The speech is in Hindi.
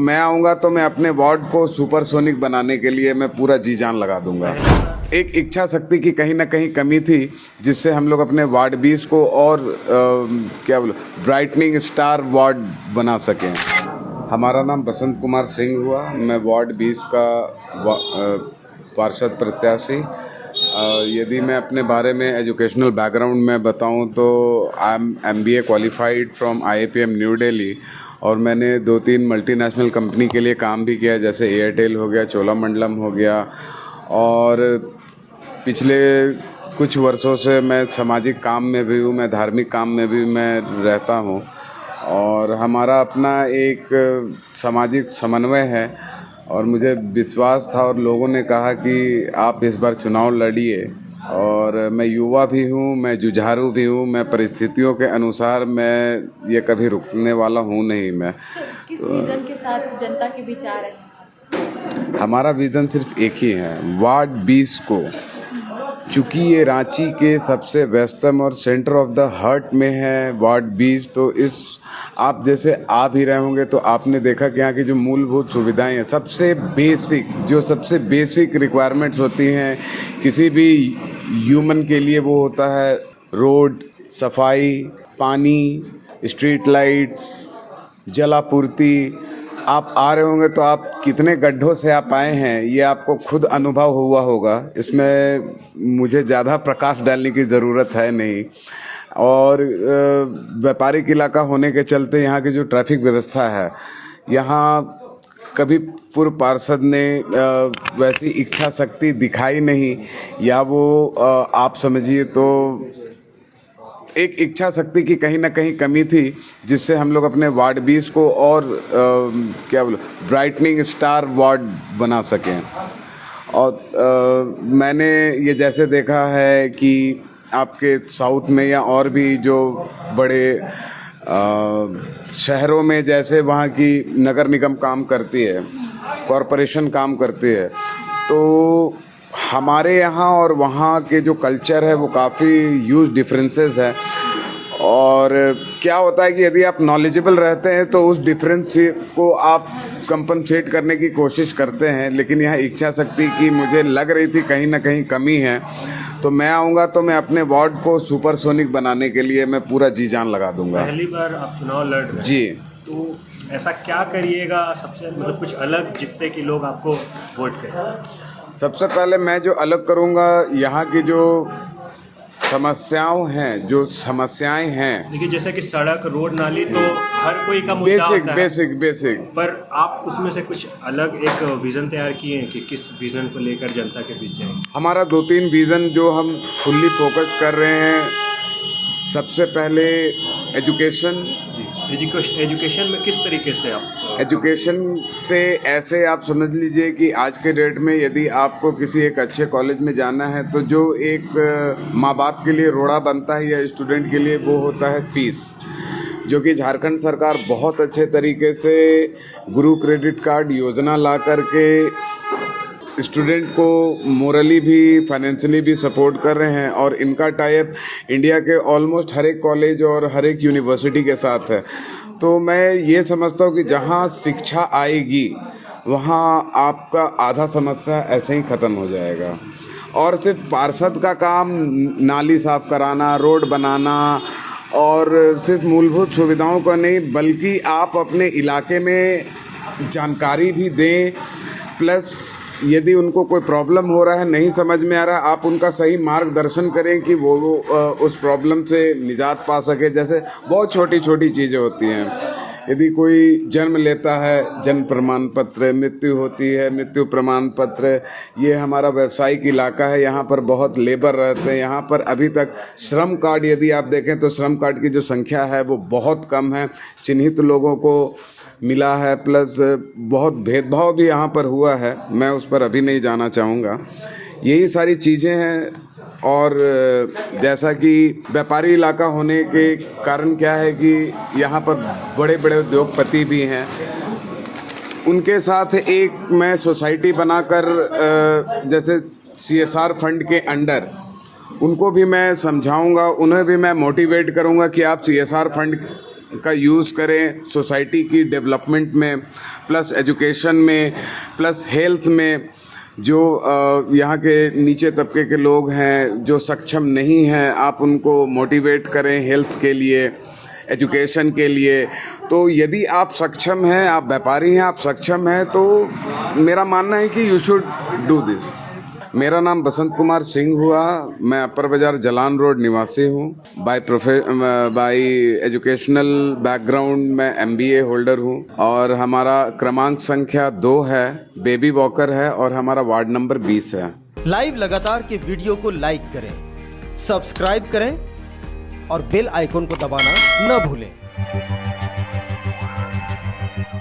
मैं आऊँगा तो मैं अपने वार्ड को सुपरसोनिक बनाने के लिए मैं पूरा जी जान लगा दूंगा। एक इच्छा शक्ति की कहीं ना कहीं कमी थी, जिससे हम लोग अपने वार्ड 20 को और क्या बोलो ब्राइटनिंग स्टार वार्ड बना सकें। हमारा नाम बसंत कुमार सिंह हुआ। मैं वार्ड 20 का पार्षद प्रत्याशी। यदि मैं अपने बारे में एजुकेशनल बैकग्राउंड में बताऊं तो I am MBA qualified from IIPM new Delhi, और मैंने 2-3 मल्टीनेशनल कंपनी के लिए काम भी किया, जैसे एयरटेल हो गया, चोलामंडलम हो गया। और पिछले कुछ वर्षों से मैं सामाजिक काम में भी हूँ, मैं धार्मिक काम में भी मैं रहता हूँ। और हमारा अपना एक सामाजिक समन्वय है, और मुझे विश्वास था और लोगों ने कहा कि आप इस बार चुनाव लड़िए। और मैं युवा भी हूँ, मैं जुझारू भी हूँ, मैं परिस्थितियों के अनुसार मैं ये कभी रुकने वाला हूँ नहीं। मैं किस विजन के साथ जनता के बीच आ रहे हैं? हमारा विजन सिर्फ एक ही है, वार्ड 20 को, चूँकि ये रांची के सबसे वेस्टर्न और सेंटर ऑफ द हार्ट में है वार्ड 20, तो इस आप जैसे आ भी रहे होंगे तो आपने देखा कि यहाँ की जो मूलभूत सुविधाएं हैं, सबसे बेसिक रिक्वायरमेंट्स होती हैं किसी भी ह्यूमन के लिए, वो होता है रोड, सफाई, पानी, स्ट्रीट लाइट्स, जलापूर्ति। आप आ रहे होंगे तो आप कितने गड्ढों से आप आए हैं ये आपको खुद अनुभव हुआ होगा। इसमें मुझे ज़्यादा प्रकाश डालने की ज़रूरत है नहीं। और व्यापारिक इलाका होने के चलते यहाँ की जो ट्रैफिक व्यवस्था है, यहाँ कभी पूर्व पार्षद ने वैसी इच्छा शक्ति दिखाई नहीं, या वो आप समझिए तो एक इच्छा शक्ति की कहीं ना कहीं कमी थी, जिससे हम लोग अपने वार्ड 20 को और क्या बोलो ब्राइटनिंग स्टार वार्ड बना सकें। और मैंने ये जैसे देखा है कि आपके साउथ में या और भी जो बड़े शहरों में, जैसे वहाँ की नगर निगम काम करती है, कॉरपोरेशन काम करती है, तो हमारे यहाँ और वहाँ के जो कल्चर है वो काफ़ी ह्यूज डिफरेंसेस है। और क्या होता है कि यदि आप नॉलेजेबल रहते हैं तो उस डिफरेंस को आप कंपनसेट करने की कोशिश करते हैं, लेकिन यहाँ इच्छा शक्ति की मुझे लग रही थी कहीं ना कहीं कमी है। तो मैं आऊँगा तो मैं अपने वार्ड को सुपरसोनिक बनाने के लिए मैं पूरा जी जान लगा दूंगा। पहली बार आप चुनाव लड़ रहे हैं जी, तो ऐसा क्या करिएगा सबसे कुछ अलग, जिससे कि लोग आपको वोट करें? सबसे पहले मैं जो अलग करूँगा, यहाँ की जो समस्याएं हैं, देखिए जैसे कि सड़क, रोड, नाली तो हर कोई का मुद्दा होता है, बेसिक। पर आप उसमें से कुछ अलग एक विजन तैयार किए हैं कि किस विजन को लेकर जनता के बीच जाएंगे? हमारा 2-3 विजन जो हम फुल्ली फोकस कर रहे हैं। सबसे पहले एजुकेशन। एजुकेशन में किस तरीके से आप एजुकेशन से ऐसे आप समझ लीजिए कि आज के डेट में यदि आपको किसी एक अच्छे कॉलेज में जाना है तो जो एक माँ बाप के लिए रोड़ा बनता है या स्टूडेंट के लिए, वो होता है फीस, जो कि झारखंड सरकार बहुत अच्छे तरीके से गुरु क्रेडिट कार्ड योजना ला करके स्टूडेंट को मोरली भी फाइनेंशियली भी सपोर्ट कर रहे हैं। और इनका टाइप इंडिया के ऑलमोस्ट हर एक कॉलेज और हर एक यूनिवर्सिटी के साथ है। तो मैं ये समझता हूँ कि जहाँ शिक्षा आएगी वहाँ आपका आधा समस्या ऐसे ही ख़त्म हो जाएगा। और सिर्फ पार्षद का काम नाली साफ़ कराना, रोड बनाना और सिर्फ मूलभूत सुविधाओं का नहीं, बल्कि आप अपने इलाके में जानकारी भी दें, प्लस यदि उनको कोई प्रॉब्लम हो रहा है, नहीं समझ में आ रहा, आप उनका सही मार्गदर्शन करें कि वो उस प्रॉब्लम से निजात पा सके। जैसे बहुत छोटी छोटी चीज़ें होती हैं, यदि कोई जन्म लेता है, जन्म प्रमाण पत्र, मृत्यु होती है, मृत्यु प्रमाण पत्र। ये हमारा व्यावसायिक इलाका है, यहाँ पर बहुत लेबर रहते हैं। यहाँ पर अभी तक श्रम कार्ड यदि आप देखें तो श्रम कार्ड की जो संख्या है वो बहुत कम है, चिन्हित लोगों को मिला है, प्लस बहुत भेदभाव भी यहाँ पर हुआ है। मैं उस पर अभी नहीं जाना चाहूँगा। यही सारी चीज़ें हैं। और जैसा कि व्यापारी इलाका होने के कारण क्या है कि यहाँ पर बड़े बड़े उद्योगपति भी हैं, उनके साथ एक मैं सोसाइटी बनाकर जैसे CSR फंड के अंडर उनको भी मैं समझाऊंगा, उन्हें भी मैं मोटिवेट करूंगा कि आप CSR फंड का यूज़ करें सोसाइटी की डेवलपमेंट में, प्लस एजुकेशन में, प्लस हेल्थ में। जो यहाँ के नीचे तबके के लोग हैं जो सक्षम नहीं हैं, आप उनको मोटिवेट करें हेल्थ के लिए, एजुकेशन के लिए। तो यदि आप सक्षम हैं, आप व्यापारी हैं, आप सक्षम हैं, तो मेरा मानना है कि यू शुड डू दिस। मेरा नाम बसंत कुमार सिंह हुआ। मैं अपर बाजार जलान रोड निवासी हूँ। बाय एजुकेशनल बैकग्राउंड मैं MBA होल्डर हूँ और हमारा क्रमांक संख्या 2 है, बेबी वॉकर है और हमारा वार्ड नंबर 20 है। लाइव लगातार के वीडियो को लाइक करें, सब्सक्राइब करें और बेल आइकन को दबाना न भूलें।